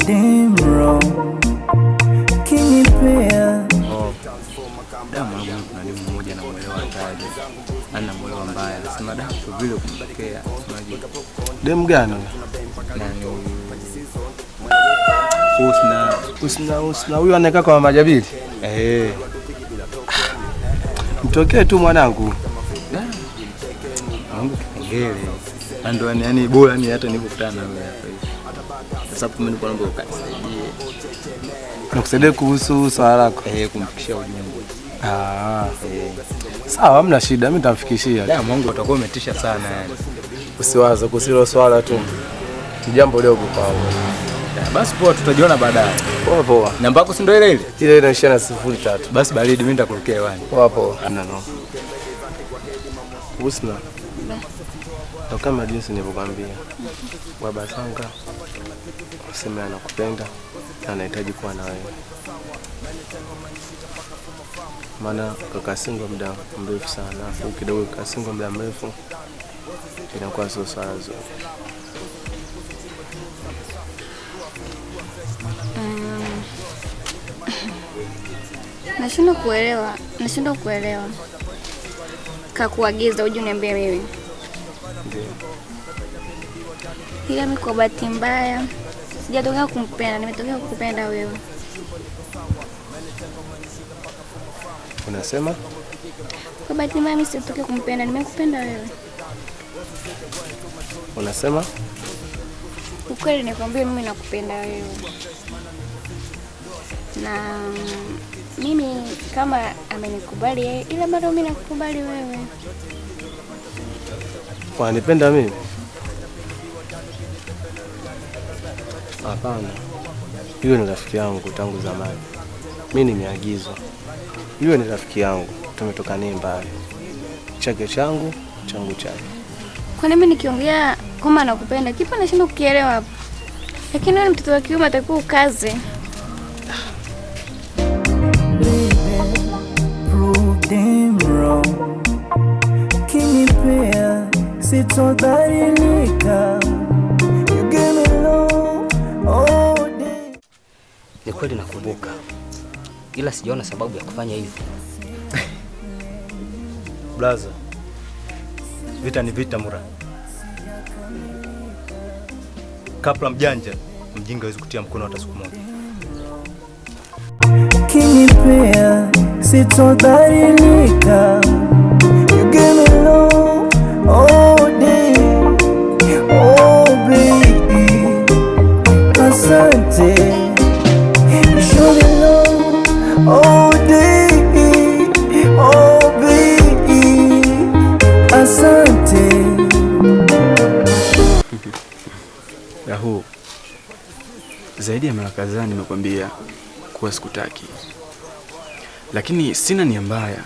damn wrong. Kinipea damu yangu kuna demu mmoja na mwelewa hatari. Ana mwelewa mbaya. Nasema damu tu vile kumbekea. Demu gani? Nani huyu? Usna huyu anakaa kwa Mama Jabili. Mtokee tu mwanangu. Mungu kipengele. Ando yani bora ni hata nilipokutana na wewe hapa hivi. Sasa mimi niko naomba ukanisaidie. Nakusaidia kuhusu swala lako. Kumfikishia ujumbe. Sawa, hamna shida, mimi nitamfikishia. Da Mungu utakuwa umetisha sana yani. Usiwaze kusilo swala tu. Ni jambo dogo kwao. Basi poa, tutajiona baadaye. Poa poa. Namba yako si ndio ile ile? Ile inaishia na 03. Basi baridi mimi nitakurukia hewani. Poa poa. No. Usna. Ndio kama jinsi nilivyokuambia. Baba Sanga useme anakupenda na anahitaji kuwa na wewe. Maana kakasingo muda mrefu sana, afu kidogo kakasingo muda mrefu inakuwa sio swala zuri. Nashindwa kuelewa. Kakuagiza uje uniambie mimi. Ndio. Ila mimi kwa bahati mbaya sijatokea kumpenda, nimetokea kukupenda wewe. Unasema? Kwa bahati mbaya mimi sijatokea kumpenda, nimekupenda wewe. Unasema? Ukweli nikwambia mimi nakupenda wewe. Na mimi kama amenikubali yeye, ila bado mimi nakukubali wewe. Wanipenda mimi? Hapana. Yule ni rafiki yangu tangu zamani. Mimi nimeagizwa. Yule ni rafiki yangu, tumetoka naye mbali. Chake changu, changu chake. Kwa nini nikiongea kama nakupenda, kipa nashindwa kukielewa hapo? Lakini wewe mtoto wa kiume atakuwa ukaze. Kinipea sitodhalilika. You give me love all day. Ni kweli nakumbuka, ila sijaona sababu ya kufanya hivyo. Blaza, vita ni vita mura. Kapla mjanja, mjinga hawezi kutia mkono hata siku moja. Kinipea sitodhalilika. You give me love all day. Oh baby, asante. You show me love all day. Oh baby, asante. Yahu, zaidi ya mara kadhaa nimekwambia kuwa sikutaki. Lakini sina nia mbaya.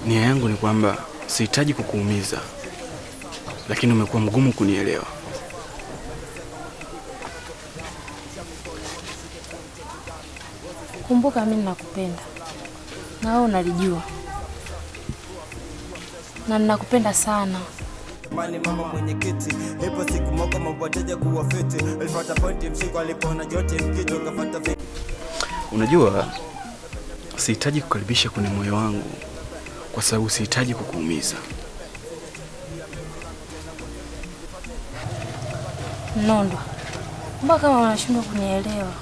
Nia yangu ni kwamba sihitaji kukuumiza. Lakini umekuwa mgumu kunielewa. Kumbuka mimi nakupenda. Na wewe unalijua. Na ninakupenda sana. Mali mama mwenyekiti, hepo siku moja mwateja kuwa fiti. Alifuata pointi mshiko alipona jote mkijo kafuata vipi. Unajua sihitaji kukaribisha kwenye moyo wangu kwa sababu sihitaji kukuumiza. Nondo. Mbona kama unashindwa kunielewa?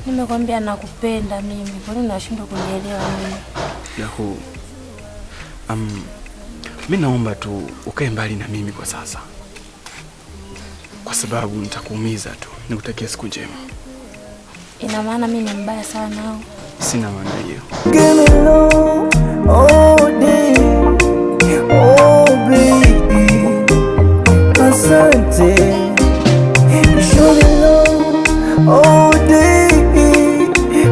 Nimekwambia nakupenda mimi. Kwa nini unashindwa kunielewa mimi? Yahu. Mimi naomba tu ukae mbali na mimi kwa sasa. Kwa sababu nitakuumiza tu. Nikutakia siku njema. Ina maana mimi ni mbaya sana au? Sina maana hiyo. Give me love all day. Oh baby, asante. You show me love all day.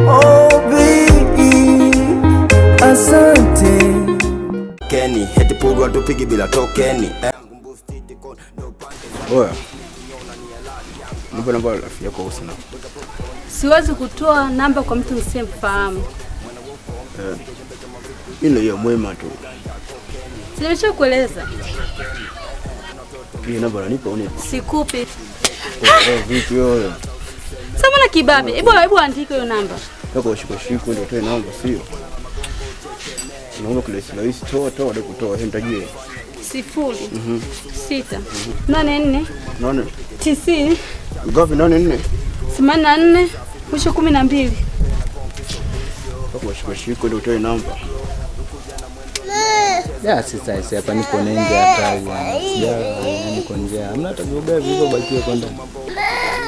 Oh baby, asante. Kenny, heti pugu atupigi bila tokeni. Oya. Nipo namba rafiki yako Usna. Siwezi kutoa namba kwa mtu nisimfahamu. Mimi ndio mwema tu. Nimeshakueleza. Hii namba nipo unipo. Sikupi. Vipi wewe? Sasa mbona kibabe? Hebu andika hiyo namba. Toka ushiko ndio toe namba sio? Naomba kule silawisi toa ndio kutoa hemtajie. 0 6 84 Nani? 90 Ngapi 84? 84 mwisho 12. Toka ushiko ndio toe namba. Ya sasa hapa niko nje hatari. Niko nje. Hamna hata gobea hivyo bakie kwa ndani.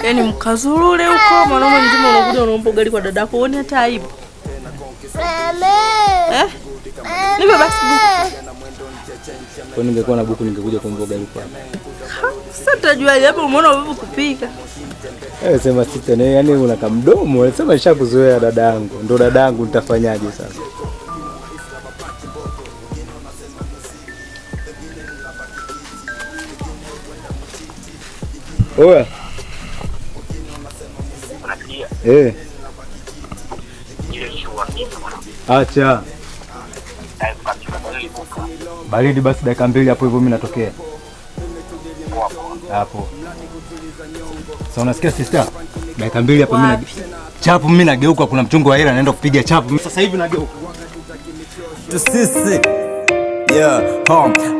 Yaani mkazurule huko mwanaume mzima unakuja unaomba ugali kwa dadako uone hata aibu. Nipe basi buku. Kwa ningekuwa na buku ningekuja kuomba ugali kwa. Sasa utajuaje hapo umeona wewe kupika? Sema sita na yani una kamdomo. Sema nishakuzoea dadangu. Ndio dadangu nitafanyaje sasa? Oya. Acha. Baridi basi dakika 2 hapo hivyo mimi natokea. Hapo. Sasa unasikia sister? Dakika 2 hapo mimi chapu mimi nageuka kuna mchongo wa hela naenda kupiga chapu. Sasa hivi nageuka. Sisi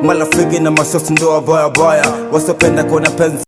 marafiki na mashofu ndo wabaya wasopenda kuona penzi